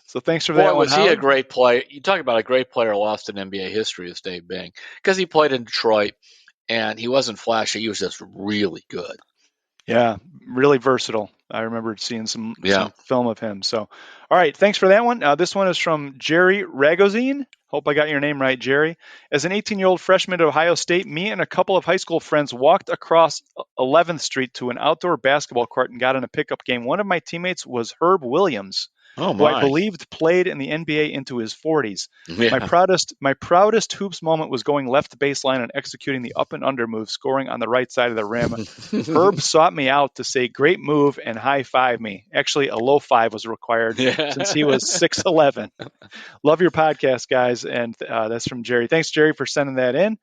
So thanks for that. Boy, was he a great player. You talk about a great player lost in NBA history is Dave Bing. Because he played in Detroit, and he wasn't flashy. He was just really good. Yeah, really versatile. I remember seeing some film of him. So, all right, thanks for that one. This one is from Jerry Ragozine. Hope I got your name right, Jerry. As an 18-year-old freshman at Ohio State, me and a couple of high school friends walked across 11th Street to an outdoor basketball court and got in a pickup game. One of my teammates was Herb Williams, who I believed played in the NBA into his 40s. Yeah. My proudest hoops moment was going left baseline and executing the up and under move, scoring on the right side of the rim. Herb sought me out to say, "Great move," and high-five me. Actually, a low five was required since he was 6'11". Love your podcast, guys. And that's from Jerry. Thanks, Jerry, for sending that in.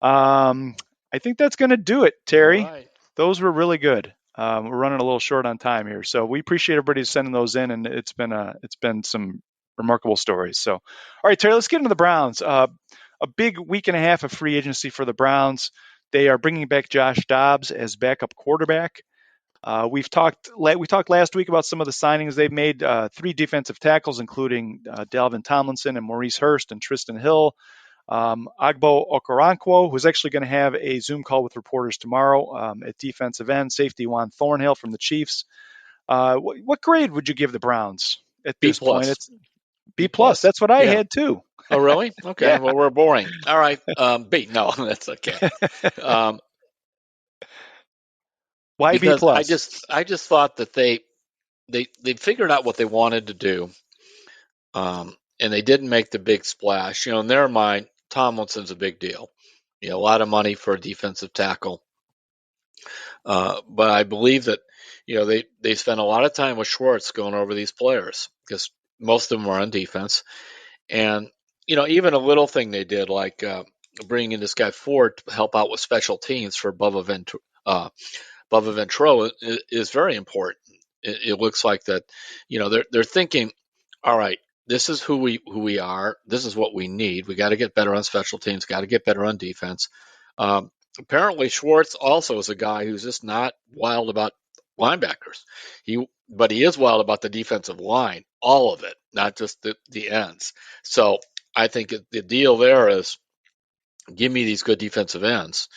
I think that's going to do it, Terry. Right. Those were really good. We're running a little short on time here, so we appreciate everybody sending those in, and it's been some remarkable stories. So, all right, Terry, let's get into the Browns. A big week and a half of free agency for the Browns. They are bringing back Josh Dobbs as backup quarterback. We talked last week about some of the signings they've made. 3 defensive tackles, including Dalvin Tomlinson and Maurice Hurst and Tristan Hill. Agbo Okoronkwo, who's actually going to have a Zoom call with reporters tomorrow at defensive end. Safety Juan Thornhill from the Chiefs. What grade would you give the Browns at this point? It's B plus. That's what I had too. Oh, really? Okay. Yeah. Well, we're boring. All right. B. No, that's okay. Why B plus? I just thought that they figured out what they wanted to do, and they didn't make the big splash. In their mind, Tomlinson's a big deal. A lot of money for a defensive tackle. But I believe that they spent a lot of time with Schwartz going over these players because most of them are on defense, and even a little thing they did like bringing in this guy Ford to help out with special teams for Bubba Ventrone is very important. It looks like that, they're thinking, all right, this is who we are. This is what we need. We got to get better on special teams. Got to get better on defense. Apparently, Schwartz also is a guy who's just not wild about linebackers. But he is wild about the defensive line, all of it, not just the ends. So I think the deal there is give me these good defensive ends,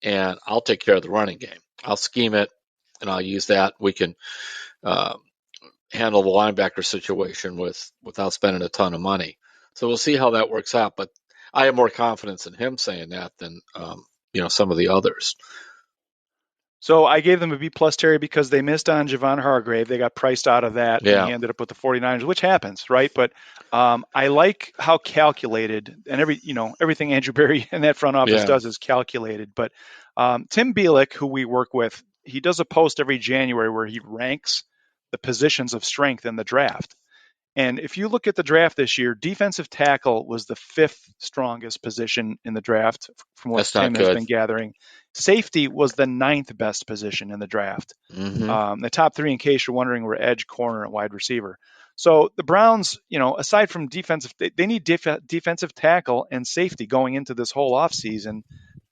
and I'll take care of the running game. I'll scheme it, and I'll use that. We can handle the linebacker situation without spending a ton of money. So we'll see how that works out. But I have more confidence in him saying that than some of the others. So I gave them a B plus, Terry, because they missed on Javon Hargrave. They got priced out of that, and he ended up with the 49ers, which happens, right? But I like how calculated, and everything Andrew Berry and that front office does is calculated. But Tim Bielik, who we work with, he does a post every January where he ranks the positions of strength in the draft. And if you look at the draft this year, defensive tackle was the 5th strongest position in the draft from what Tim has been gathering. Safety was the 9th best position in the draft. Mm-hmm. The top 3, in case you're wondering, were edge, corner, and wide receiver. So the Browns, aside from defensive, they need defensive tackle and safety going into this whole offseason.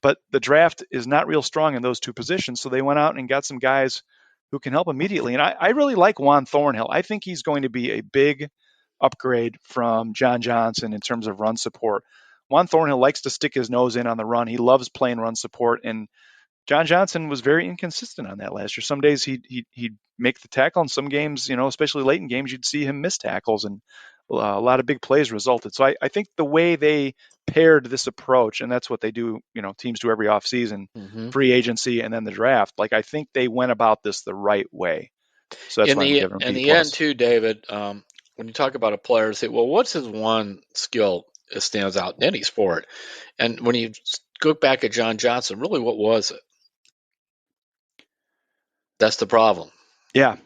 But the draft is not real strong in those 2 positions. So they went out and got some guys who can help immediately. And I really like Juan Thornhill. I think he's going to be a big upgrade from John Johnson in terms of run support. Juan Thornhill likes to stick his nose in on the run. He loves playing run support, and John Johnson was very inconsistent on that last year. Some days he'd make the tackle, and some games, especially late in games, you'd see him miss tackles, and a lot of big plays resulted. So I think the way they paired this approach, and that's what they do, teams do every offseason, free agency and then the draft. Like, I think they went about this the right way. So that's why I'm giving them in B+. the end, too, David, when you talk about a player, say, well, what's his one skill that stands out in any sport? And when you go back at John Johnson, really, what was it? That's the problem. Yeah.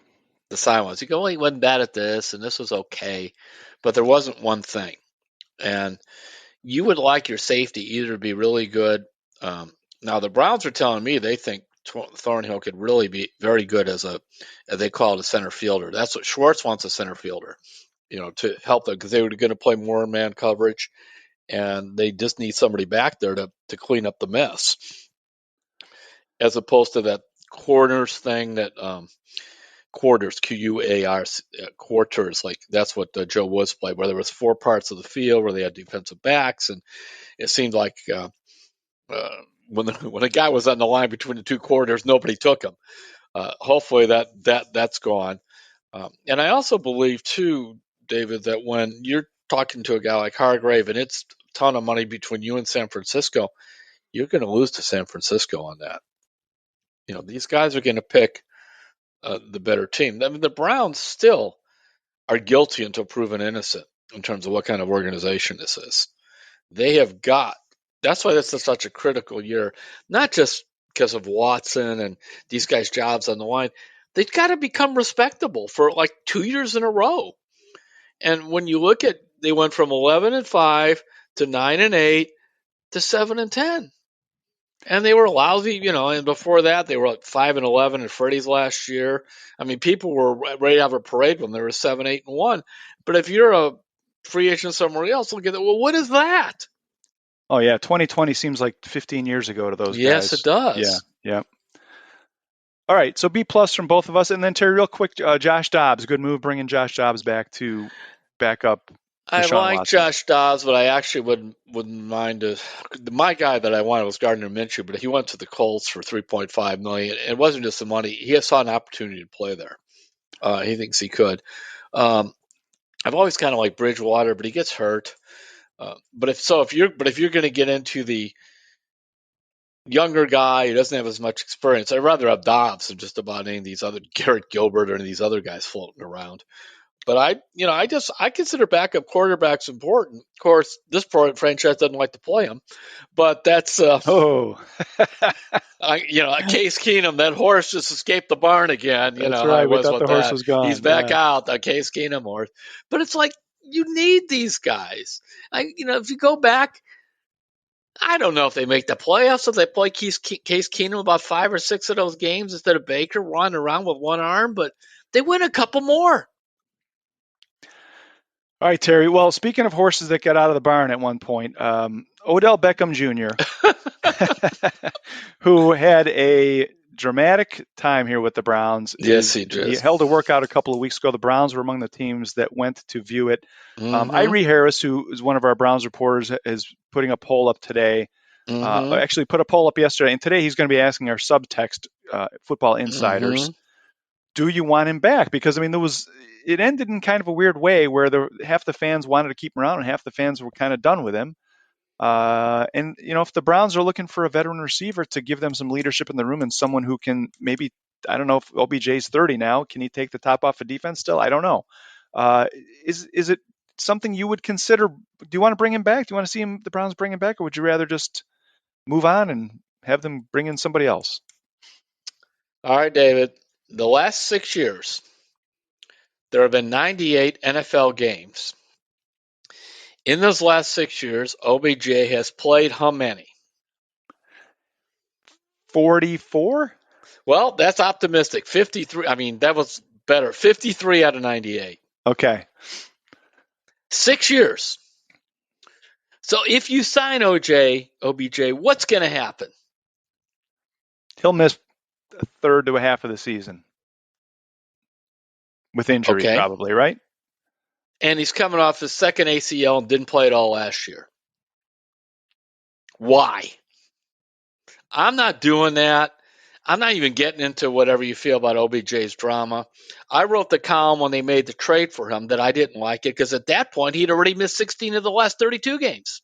The silence. You go, well, he wasn't bad at this, and this was okay, but there wasn't one thing. And you would like your safety either to be really good. Now, the Browns are telling me they think Thornhill could really be very good as they call it, a center fielder. That's what Schwartz wants, a center fielder, to help them, because they were going to play more man coverage, and they just need somebody back there to clean up the mess, as opposed to that corners thing that quarters, Q-U-A-R, quarters, like that's what Joe Woods played, where there was 4 parts of the field where they had defensive backs, and it seemed like when a guy was on the line between the 2 quarters, nobody took him. Hopefully that's gone. And I also believe too, David, that when you're talking to a guy like Hargrave and it's a ton of money between you and San Francisco, you're going to lose to San Francisco on that. These guys are going to pick the better team. I mean, the Browns still are guilty until proven innocent in terms of what kind of organization this is. They have got. That's why this is such a critical year, not just because of Watson and these guys' jobs on the line. They've got to become respectable for like 2 years in a row. And when you look at, they went from 11-5 to 9-8 to 7-10. And they were lousy, and before that they were like 5-11 in Freddie's last year. I mean, people were ready to have a parade when they were 7-8-1. But if you're a free agent somewhere else, look at it. Well, what is that? Oh, yeah. 2020 seems like 15 years ago to those guys. Yes, it does. Yeah. All right. So B+ from both of us. And then, Terry, real quick, Josh Dobbs. Good move bringing Josh Dobbs back to back up I Deshaun like Watson. Josh Dobbs, but I actually wouldn't mind my guy that I wanted was Gardner Minshew, but he went to the Colts for $3.5 million. It wasn't just the money; he saw an opportunity to play there. He thinks he could. I've always kind of liked Bridgewater, but he gets hurt. But if you're going to get into the younger guy who doesn't have as much experience, I'd rather have Dobbs than just about any of these other Garrett Gilbert or any of these other guys floating around. But I consider backup quarterbacks important. Of course, this franchise doesn't like to play them, but that's Case Keenum. That horse just escaped the barn again. That's right. We thought the horse was gone. He's back out. The Case Keenum horse. But it's like you need these guys. If you go back, I don't know if they make the playoffs if they play Case Keenum about 5 or 6 of those games instead of Baker running around with one arm, but they win a couple more. All right, Terry. Well, speaking of horses that got out of the barn at one point, Odell Beckham Jr., who had a dramatic time here with the Browns. Yes, he did. He held a workout a couple of weeks ago. The Browns were among the teams that went to view it. Mm-hmm. Irie Harris, who is one of our Browns reporters, is putting a poll up today. Mm-hmm. Actually put a poll up yesterday, and today he's going to be asking our subtext football insiders, do you want him back? Because, it ended in kind of a weird way where half the fans wanted to keep him around and half the fans were kind of done with him. And if the Browns are looking for a veteran receiver to give them some leadership in the room and someone who can maybe, I don't know if OBJ's 30 now, can he take the top off of defense still? I don't know. Is it something you would consider? Do you want to bring him back? Do you want to see the Browns bring him back, or would you rather just move on and have them bring in somebody else? All right, David. The last 6 years, there have been 98 NFL games. In those last 6 years, OBJ has played how many? 44? Well, that's optimistic. 53. That was better. 53 out of 98. Okay. 6 years. So if you sign OBJ, what's going to happen? He'll miss a third to a half of the season. With injury, probably, right? And he's coming off his second ACL and didn't play at all last year. Why? I'm not doing that. I'm not even getting into whatever you feel about OBJ's drama. I wrote the column when they made the trade for him that I didn't like it because at that point he'd already missed 16 of the last 32 games.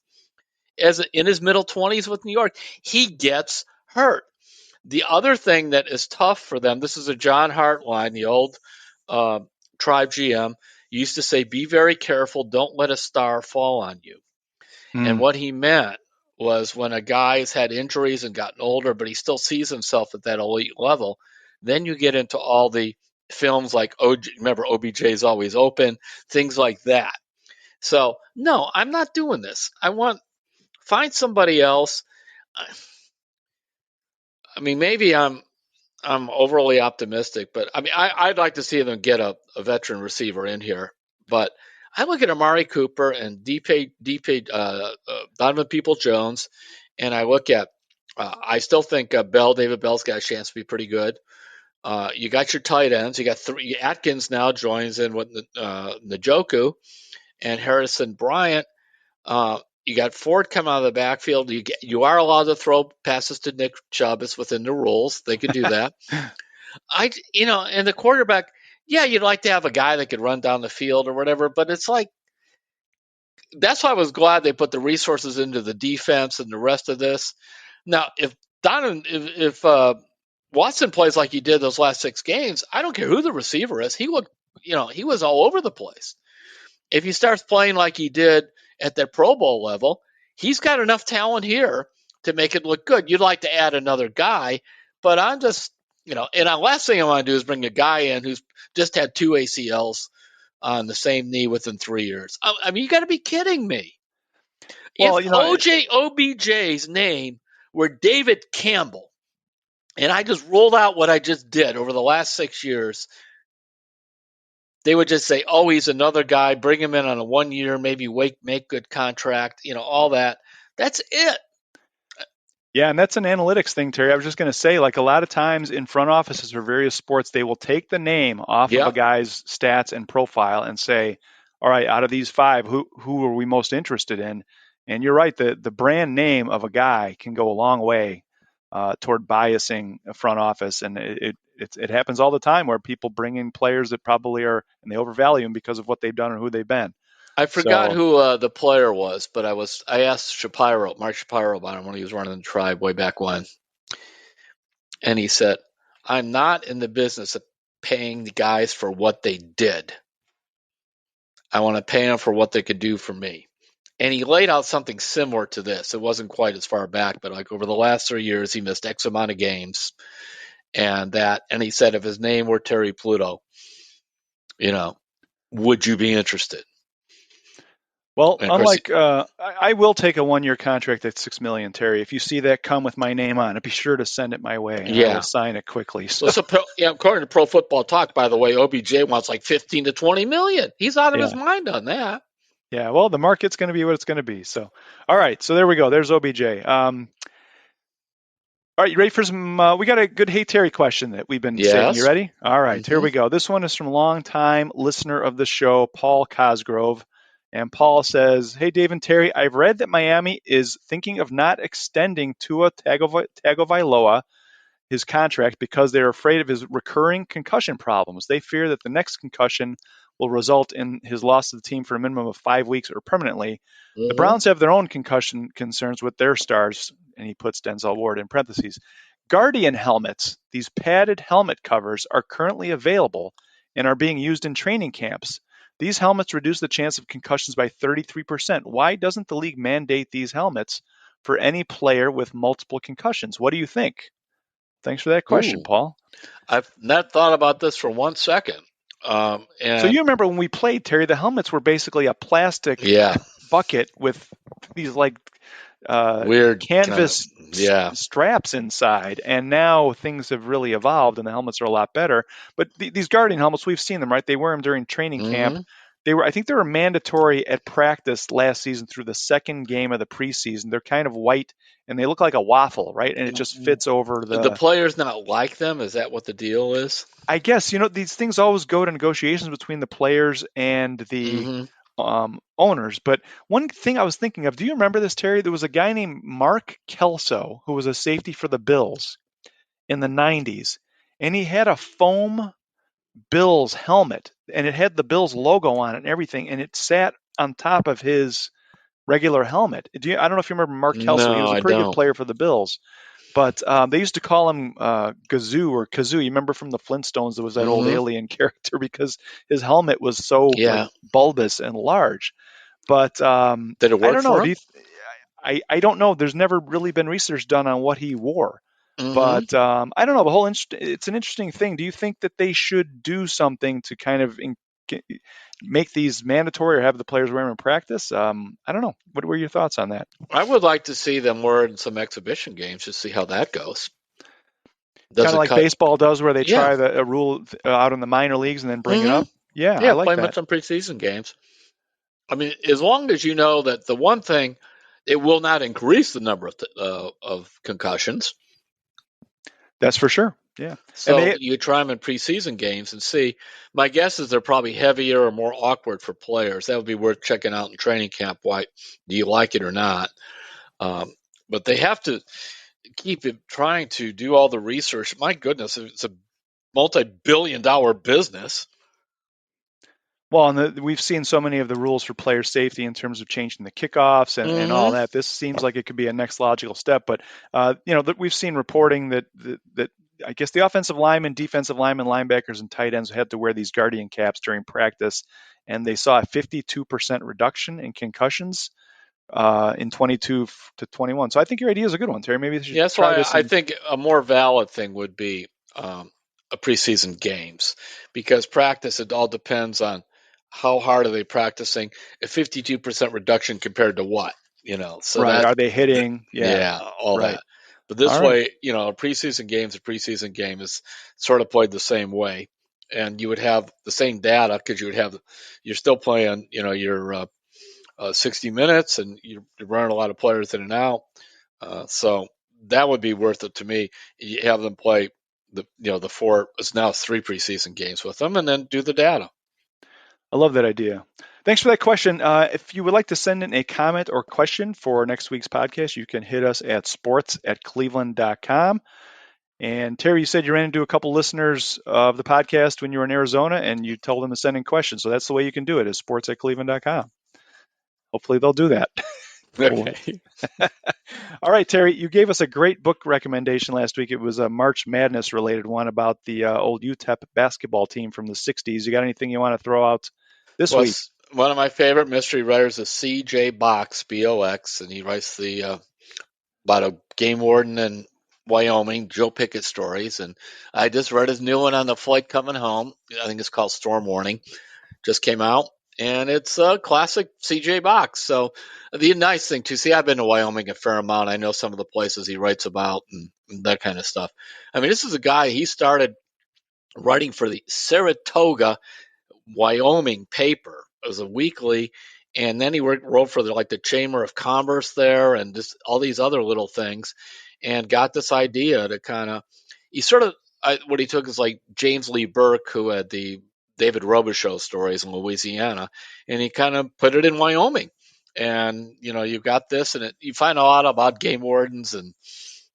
In his middle 20s with New York, he gets hurt. The other thing that is tough for them, this is a John Hart line, the old Tribe GM, used to say, be very careful, don't let a star fall on you. And what he meant was when a guy has had injuries and gotten older, but he still sees himself at that elite level, then you get into all the films like, remember, OBJ's always open, things like that. So, no, I'm not doing this. Find somebody else. Maybe I'm overly optimistic, but I'd like to see them get a veteran receiver in here. But I look at Amari Cooper and Donovan Peoples-Jones, and I look at I still think David Bell's got a chance to be pretty good. You got your tight ends. You got three. Atkins now joins in with Njoku and Harrison Bryant. You got Ford come out of the backfield. You are allowed to throw passes to Nick Chubb. It's within the rules. They can do that. And the quarterback, you'd like to have a guy that could run down the field or whatever, but it's like, that's why I was glad they put the resources into the defense and the rest of this. Now, if Watson plays like he did those last 6 games, I don't care who the receiver is. He was all over the place. If he starts playing like he did at that Pro Bowl level, he's got enough talent here to make it look good. You'd like to add another guy, but I'm just, and the last thing I want to do is bring a guy in who's just had 2 ACLs on the same knee within 3 years. You got to be kidding me. Well, if OBJ's name were David Campbell, and I just rolled out what I just did over the last 6 years, they would just say, oh, he's another guy, bring him in on a 1 year, maybe make good contract, all that. That's it. Yeah, and that's an analytics thing, Terry. I was just going to say, like a lot of times in front offices for various sports, they will take the name off of a guy's stats and profile and say, all right, out of these 5, who are we most interested in? And you're right, the brand name of a guy can go a long way toward biasing a front office, and it happens all the time where people bring in players that probably are, and they overvalue them because of what they've done or who they've been. I forgot who the player was, but I asked Mark Shapiro about him when he was running the Tribe way back when. And he said, I'm not in the business of paying the guys for what they did. I want to pay them for what they could do for me. And he laid out something similar to this. It wasn't quite as far back, but like over the last 3 years, he missed X amount of games. And he said, if his name were Terry Pluto, would you be interested? Well, unlike I will take a 1-year contract at $6 million, Terry. If you see that come with my name on it, be sure to send it my way, and I will sign it quickly. So. According to Pro Football Talk, by the way, OBJ wants like 15 to 20 million. He's out of his mind on that. Yeah, well, the market's going to be what it's going to be. So, all right, so there we go. There's OBJ. All right, you ready for some? We got a good Hey Terry question that we've been saving. You ready? All right, Here we go. This one is from longtime listener of the show, Paul Cosgrove. And Paul says, hey, Dave and Terry, I've read that Miami is thinking of not extending Tua Tagovailoa his contract because they're afraid of his recurring concussion problems. They fear that the next concussion will result in his loss to the team for a minimum of 5 weeks or permanently. The Browns have their own concussion concerns with their stars, and he puts Denzel Ward in parentheses. Guardian helmets, these padded helmet covers, are currently available and are being used in training camps. These helmets reduce the chance of concussions by 33%. Why doesn't the league mandate these helmets for any player with multiple concussions? What do you think? Thanks for that question, Paul. I've not thought about this for 1 second. So you remember when we played, Terry, the helmets were basically a plastic bucket with these like weird canvas straps inside, and now things have really evolved and the helmets are a lot better. But these Guardian helmets, we've seen them, right? They wear them during training camp. I think they were mandatory at practice last season through the second game of the preseason. They're kind of white and they look like a waffle, right? And it just fits over the players not like them. Is that what the deal is? I guess, these things always go to negotiations between the players and the owners. But one thing I was thinking of, do you remember this, Terry? There was a guy named Mark Kelso who was a safety for the Bills in the 90s, and he had a foam Bills helmet, and it had the Bills logo on it and everything, and it sat on top of his regular helmet. I don't know if you remember Mark Kelso. He was a pretty good player for the Bills. But they used to call him Gazoo or Kazoo. You remember from the Flintstones, there was that old alien character because his helmet was so like, bulbous and large. But did it work I don't know. For him? I don't know. There's never really been research done on what he wore. But I don't know. It's an interesting thing. Do you think that they should do something to kind of make these mandatory or have the players wear them in practice? I don't know. What were your thoughts on that? I would like to see them wear it in some exhibition games to see how that goes. Kind of like baseball does, where they try a rule out in the minor leagues and then bring it up. Yeah, I like play that. them in some preseason games. I mean, as long as you know that the one thing, it will not increase the number of concussions. That's for sure. Yeah. So you try them in preseason games and see. My guess is they're probably heavier or more awkward for players. That would be worth checking out in training camp. Why do you like it or not? But they have to keep trying to do all the research. My goodness, it's a multi-billion-dollar business. Well, and we've seen so many of the rules for player safety in terms of changing the kickoffs and all that. This seems like it could be a next logical step. But we've seen reporting that I guess the offensive linemen, defensive linemen, linebackers, and tight ends had to wear these Guardian caps during practice, and they saw a 52% reduction in concussions in 22 to 21. So I think your idea is a good one, Terry. Maybe they should try this. I think a more valid thing would be a preseason games, because practice, it all depends on how hard are they practicing. A 52% reduction compared to what? So right. Are they hitting? All that. But this way, a preseason game is sort of played the same way, and you would have the same data because you're still playing, your 60 minutes, and you're running a lot of players in and out. So that would be worth it to me. You have them play the 4, it's now 3 preseason games with them, and then do the data. I love that idea. Thanks for that question. If you would like to send in a comment or question for next week's podcast, you can hit us at sports@cleveland.com. And Terry, you said you ran into a couple listeners of the podcast when you were in Arizona, and you told them to send in questions. So that's the way you can do it, is sports@cleveland.com. Hopefully they'll do that. Okay. All right, Terry, you gave us a great book recommendation last week. It was a March Madness related one about the old UTEP basketball team from the 60s. You got anything you want to throw out this week? One of my favorite mystery writers is C.J. Box, B-O-X, and he writes about a game warden in Wyoming, Joe Pickett stories. And I just read his new one on the flight coming home. I think it's called Storm Warning. Just came out. And it's a classic C.J. Box. So the nice thing, too, see, I've been to Wyoming a fair amount. I know some of the places he writes about and that kind of stuff. I mean, this is a guy, he started writing for the Saratoga, Wyoming paper. It was a weekly. And then he wrote for the Chamber of Commerce there and just all these other little things, and got this idea to kind of – what he took is like James Lee Burke, who had the David Robichaux stories in Louisiana, and he kind of put it in Wyoming. And, you've got this, and you find a lot about game wardens and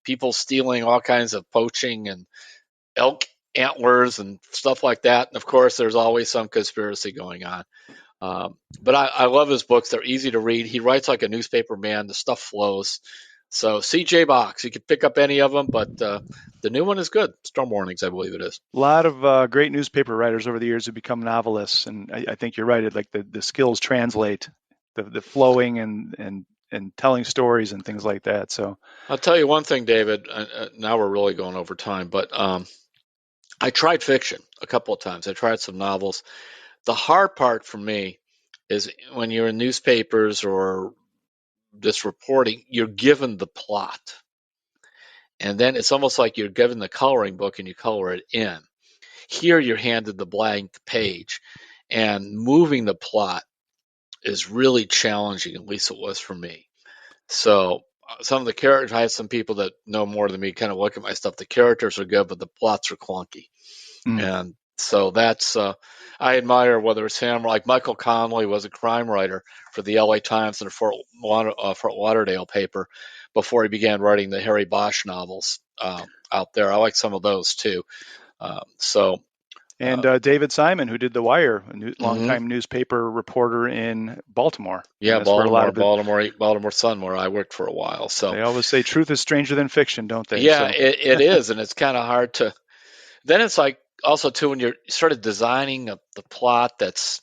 people stealing all kinds of poaching and elk antlers and stuff like that. And, of course, there's always some conspiracy going on. But I love his books. They're easy to read. He writes like a newspaper man. The stuff flows. So C.J. Box, you can pick up any of them, but the new one is good. Storm Warnings, I believe it is. A lot of great newspaper writers over the years who become novelists, and I think you're right. Like the skills translate, the flowing and telling stories and things like that. So I'll tell you one thing, David. Now we're really going over time, but I tried fiction a couple of times. I tried some novels. The hard part for me is when you're in newspapers or just reporting, you're given the plot. And then it's almost like you're given the coloring book and you color it in. Here you're handed the blank page, and moving the plot is really challenging, at least it was for me. So some of the characters, I have some people that know more than me kind of look at my stuff. The characters are good, but the plots are clunky. And so that's, I admire whether it's him or like Michael Connelly was a crime writer for the LA Times and a Fort Lauderdale paper before he began writing the Harry Bosch novels out there. I like some of those too. David Simon, who did The Wire, a longtime newspaper reporter in Baltimore. Yeah, Baltimore Sun, where I worked for a while. So they always say truth is stranger than fiction, don't they? Yeah, it is, and it's kind of hard to. Then it's like also too when you're sort of designing the plot that's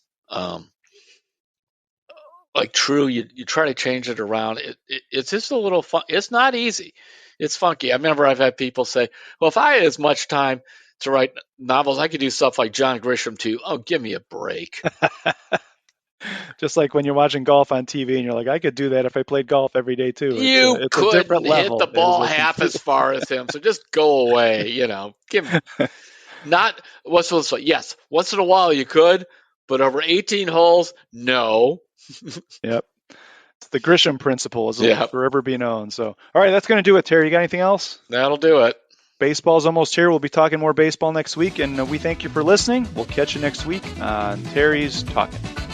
like true, you try to change it around. It's just a little fun. It's not easy. It's funky. I remember I've had people say, "Well, if I had as much time to write novels, I could do stuff like John Grisham too." Oh, give me a break. Just like when you're watching golf on TV and you're like, I could do that if I played golf every day too. It's could a different level. Hit the ball half as far as him, so just go away. Give me not what's yes, once in a while you could, but over 18 holes, no. Yep. It's the Grisham principle is forever be known. So, all right, that's going to do it, Terry. You got anything else? That'll do it. Baseball's almost here. We'll be talking more baseball next week, and we thank you for listening. We'll catch you next week on Terry's Talkin'.